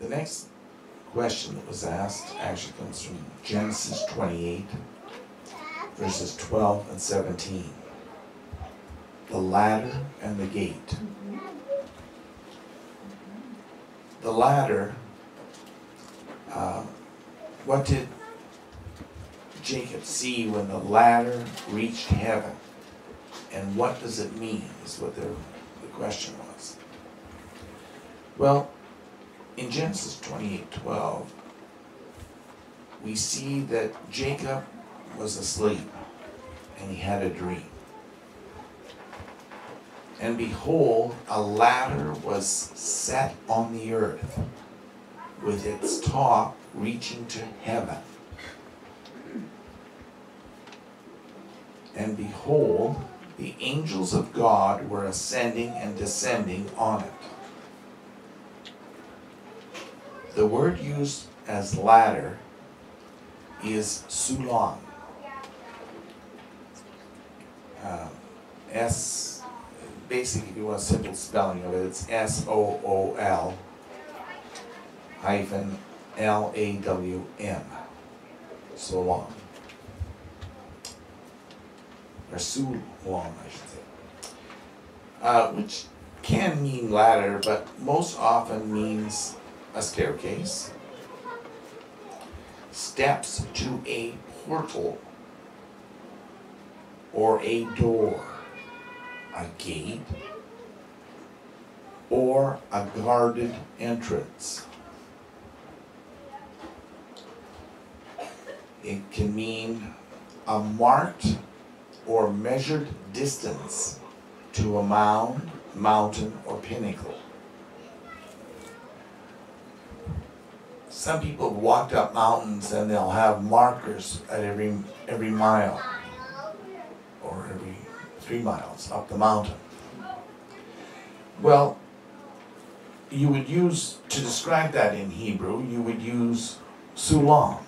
The next question that was asked actually comes from Genesis 28, verses 12 and 17. The ladder and the gate. The ladder, what did Jacob see when the ladder reached heaven? And what does it mean, is what the question was. Well, in Genesis 28:12, we see that Jacob was asleep and he had a dream. And behold, a ladder was set on the earth, with its top reaching to heaven. And behold, the angels of God were ascending and descending on it. The word used as ladder is sulam. Basically, if you want a simple spelling of it, it's SOOL hyphen LAWM. Sulam. Or sulam, I should say. Which can mean ladder, but most often means a staircase, steps to a portal, or a door, a gate, or a guarded entrance. It can mean a marked or measured distance to a mound, mountain, or pinnacle. Some people have walked up mountains and they'll have markers at every mile or every 3 miles up the mountain. Well, you would use, to describe that in Hebrew, you would use sulam.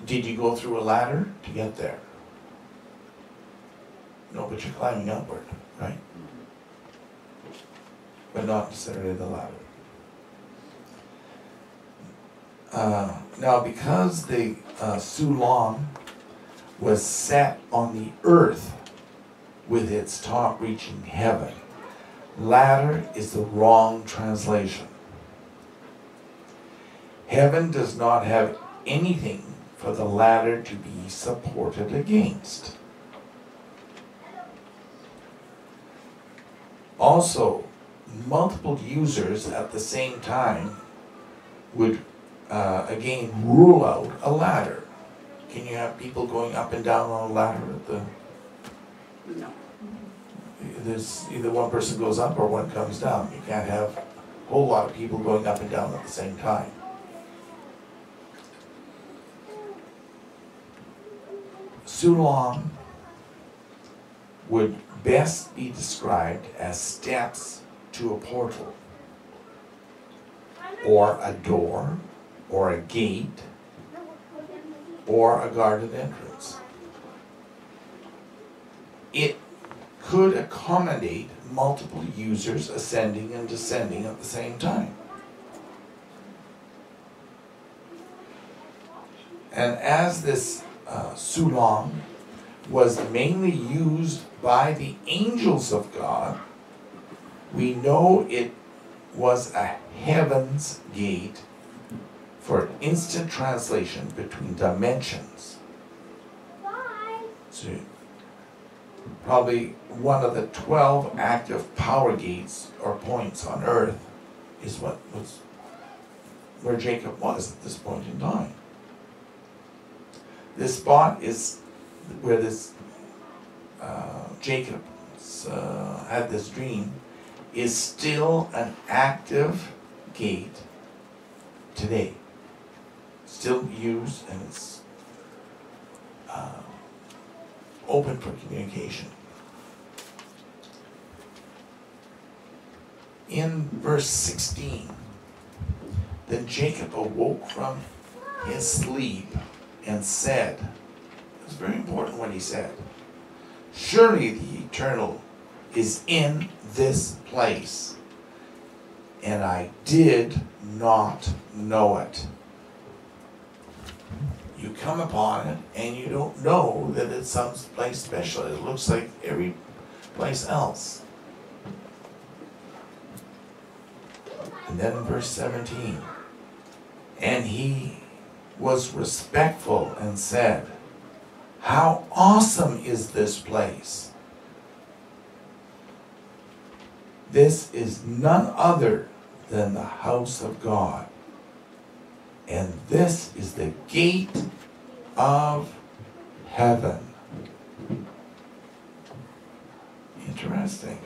Did you go through a ladder to get there? No, but you're climbing upward, right? But not necessarily the ladder. Now, because the sulam was set on the earth with its top reaching heaven, ladder is the wrong translation. Heaven does not have anything for the ladder to be supported against. Also, multiple users at the same time would again rule out a ladder. Can you have people going up and down on a ladder at the... No. There's either one person goes up or one comes down. You can't have a whole lot of people going up and down at the same time. Sulam would best be described as steps to a portal, or a door, or a gate, or a guarded entrance. It could accommodate multiple users ascending and descending at the same time. And as this sulam was mainly used by the angels of God, we know it was a heaven's gate for instant translation between dimensions. So probably one of the 12 active power gates or points on earth is where Jacob was at this point in time. This spot is where this Jacob had this dream, is still an active gate today. Still used, and it's open for communication. In verse 16, then Jacob awoke from his sleep and said, it's very important what he said, surely the Eternal is in this place, and I did not know it. You come upon it and you don't know that it's someplace special. It looks like every place else. And then in verse 17, and he was respectful and said, how awesome is this place! This is none other than the house of God. And this is the gate of heaven. Interesting.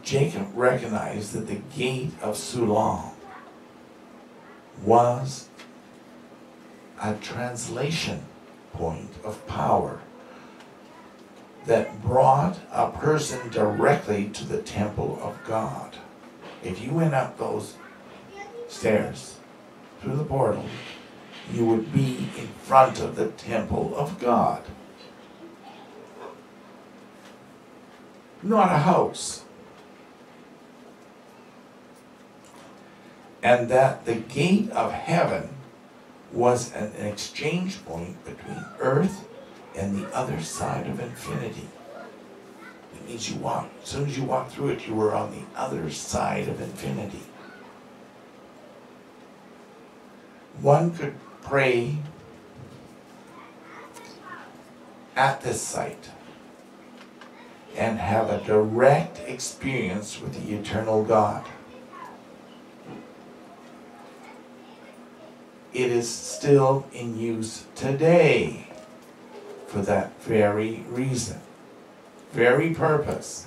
Jacob recognized that the gate of Sulam was a translation point of power that brought a person directly to the temple of God. If you went up those stairs through the portal, you would be in front of the temple of God. Not a house. And that the gate of heaven was an exchange point between earth and the other side of infinity. It means you walk, as soon as you walk through it, you were on the other side of infinity. One could pray at this site and have a direct experience with the eternal God. It is still in use today for that very reason, very purpose.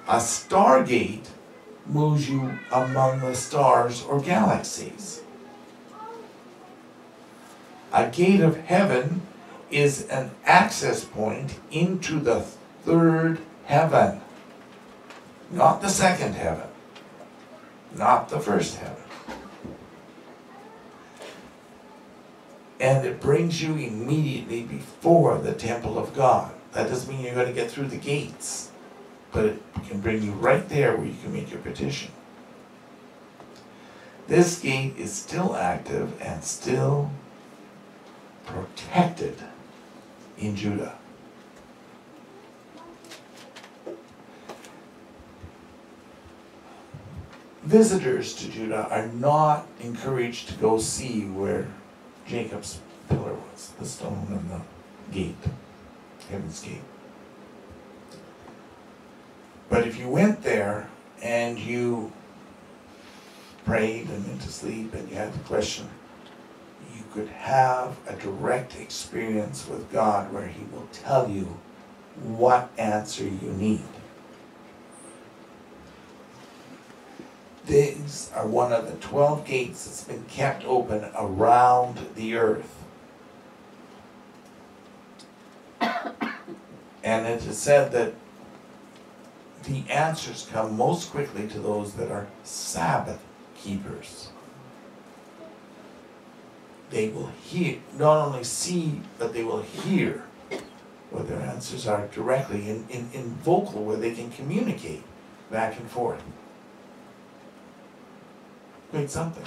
A stargate moves you among the stars or galaxies. A gate of heaven is an access point into the third heaven, not the second heaven, not the first heaven. And it brings you immediately before the temple of God. That doesn't mean you're going to get through the gates, but it can bring you right there where you can make your petition. This gate is still active and still protected in Judah. Visitors to Judah are not encouraged to go see where Jacob's pillar was, the stone and the gate, Heaven's Gate. But if you went there and you prayed and went to sleep and you had the question, you could have a direct experience with God where He will tell you what answer you need. These are one of the 12 gates that's been kept open around the earth. And it is said that the answers come most quickly to those that are Sabbath keepers. They will hear, not only see, but they will hear what their answers are directly in vocal, where they can communicate back and forth. Quite something.